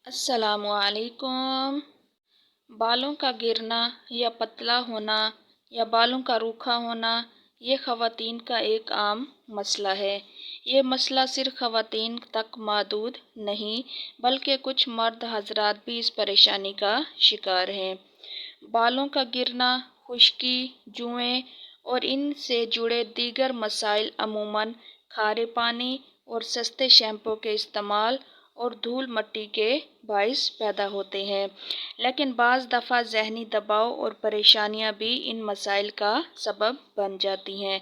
अस्सलाम वालेकुम। बालों का गिरना या पतला होना या बालों का रूखा होना ये ख़वातीन का एक आम मसला है। ये मसला सिर्फ ख़वातीन तक महदूद नहीं बल्कि कुछ मर्द हज़रात भी इस परेशानी का शिकार हैं। बालों का गिरना, खुश्की, जुएँ और इनसे जुड़े दीगर मसाइल अमूमन खारे पानी और सस्ते शैम्पू के इस्तेमाल और धूल मट्टी के बाइस पैदा होते हैं, लेकिन बाज़ दफ़ा ज़हनी दबाव और परेशानियां भी इन मसाइल का सबब बन जाती हैं।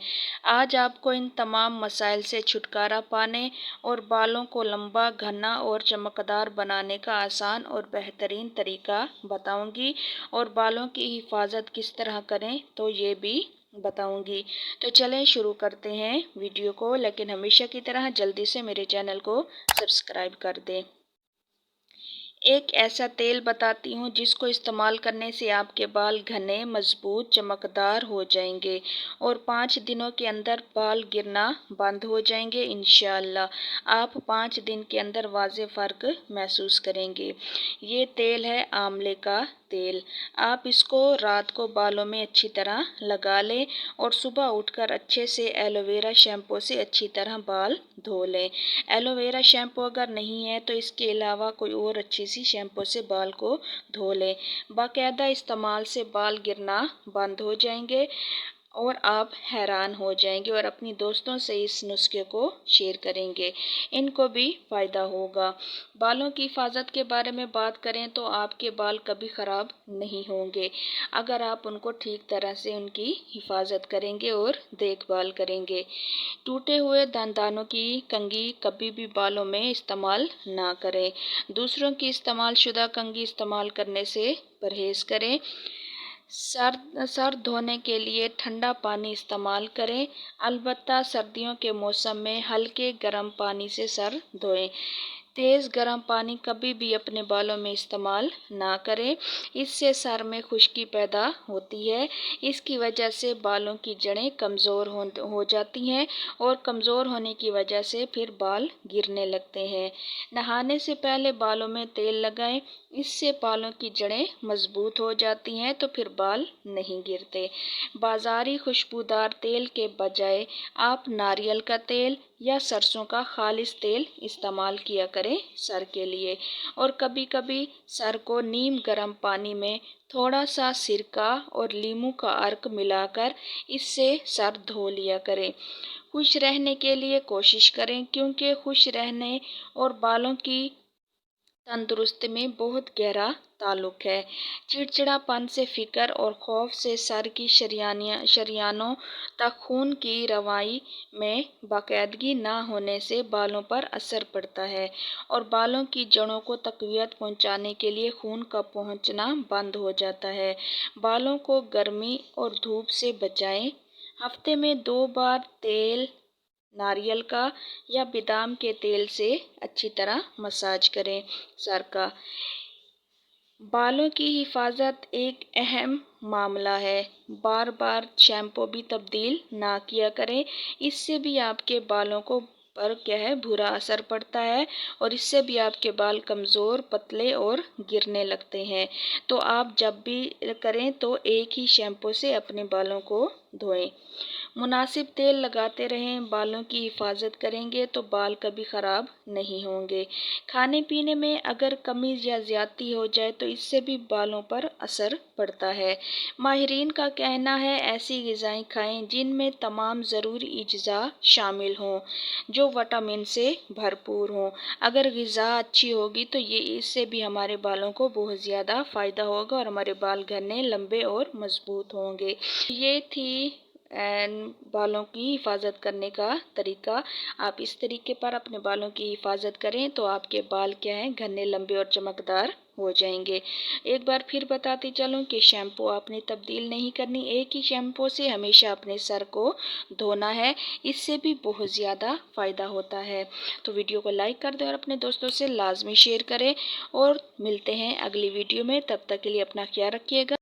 आज आपको इन तमाम मसाइल से छुटकारा पाने और बालों को लंबा, घना और चमकदार बनाने का आसान और बेहतरीन तरीका बताऊंगी और बालों की हिफाजत किस तरह करें तो ये भी बताऊंगी। तो चलें शुरू करते हैं वीडियो को, लेकिन हमेशा की तरह जल्दी से मेरे चैनल को सब्सक्राइब कर दें। एक ऐसा तेल बताती हूँ जिसको इस्तेमाल करने से आपके बाल घने, मजबूत, चमकदार हो जाएंगे और 5 दिनों के अंदर बाल गिरना बंद हो जाएंगे इंशाअल्लाह। आप 5 दिन के अंदर वाज़े फ़र्क महसूस करेंगे। ये तेल है आंवले का तेल। आप इसको रात को बालों में अच्छी तरह लगा लें और सुबह उठकर अच्छे से एलोवेरा शैम्पू से अच्छी तरह बाल धो लें। एलोवेरा शैम्पू अगर नहीं है तो इसके अलावा कोई और अच्छी सी शैम्पू से बाल को धो लें। बाकायदा इस्तेमाल से बाल गिरना बंद हो जाएंगे और आप हैरान हो जाएंगे और अपनी दोस्तों से इस नुस्खे को शेयर करेंगे, इनको भी फ़ायदा होगा। बालों की हिफाजत के बारे में बात करें तो आपके बाल कभी ख़राब नहीं होंगे अगर आप उनको ठीक तरह से उनकी हिफाजत करेंगे और देखभाल करेंगे। टूटे हुए दानों की कंघी कभी भी बालों में इस्तेमाल ना करें। दूसरों की इस्तेमाल शुदा कंघी इस्तेमाल करने से परहेज़ करें। सर धोने के लिए ठंडा पानी इस्तेमाल करें। अलबत्ता सर्दियों के मौसम में हल्के गर्म पानी से सर धोएं। तेज़ गर्म पानी कभी भी अपने बालों में इस्तेमाल ना करें, इससे सर में खुश्की पैदा होती है। इसकी वजह से बालों की जड़ें कमज़ोर हो जाती हैं और कमज़ोर होने की वजह से फिर बाल गिरने लगते हैं। नहाने से पहले बालों में तेल लगाएं, इससे बालों की जड़ें मजबूत हो जाती हैं तो फिर बाल नहीं गिरते। बाज़ारी खुशबूदार तेल के बजाय आप नारियल का तेल या सरसों का खालिस तेल इस्तेमाल किया करें सर के लिए। और कभी कभी सर को नीम गर्म पानी में थोड़ा सा सिरका और लीमू का अर्क मिलाकर इससे सर धो लिया करें। खुश रहने के लिए कोशिश करें, क्योंकि खुश रहने और बालों की तंदुरुस्ती में बहुत गहरा ताल्लुक है। चिड़चिड़ापन से फिक्र और खौफ से सर की शरियानों तक खून की रवाई में बाकायदगी ना होने से बालों पर असर पड़ता है और बालों की जड़ों को तक़वियत पहुंचाने के लिए खून का पहुंचना बंद हो जाता है। बालों को गर्मी और धूप से बचाएं। हफ्ते में 2 बार तेल नारियल का या बादाम के तेल से अच्छी तरह मसाज करें सर का। बालों की हिफाजत एक अहम मामला है। बार बार शैम्पू भी तब्दील ना किया करें, इससे भी आपके बालों को पर बुरा असर पड़ता है और इससे भी आपके बाल कमज़ोर, पतले और गिरने लगते हैं। तो आप जब भी करें तो एक ही शैम्पू से अपने बालों को धोएं। मुनासिब तेल लगाते रहें। बालों की हिफाजत करेंगे तो बाल कभी ख़राब नहीं होंगे। खाने पीने में अगर कमी या ज़्यादती हो जाए तो इससे भी बालों पर असर पड़ता है। माहिरीन का कहना है ऐसी ग़िज़ाएँ खाएं जिनमें तमाम ज़रूरी अज्जा शामिल हों, जो विटामिन से भरपूर हों। अगर ग़िज़ा अच्छी होगी तो इससे भी हमारे बालों को बहुत ज़्यादा फ़ायदा होगा और हमारे बाल घने, लंबे और मज़बूत होंगे। ये थी बालों की हिफाजत करने का तरीका। आप इस तरीके पर अपने बालों की हिफाजत करें तो आपके बाल क्या हैं, घने, लंबे और चमकदार हो जाएंगे। एक बार फिर बताती चलूं कि शैम्पू आपने तब्दील नहीं करनी, एक ही शैम्पू से हमेशा अपने सर को धोना है, इससे भी बहुत ज़्यादा फ़ायदा होता है। तो वीडियो को लाइक कर दें और अपने दोस्तों से लाजमी शेयर करें और मिलते हैं अगली वीडियो में। तब तक के लिए अपना ख्याल रखिएगा।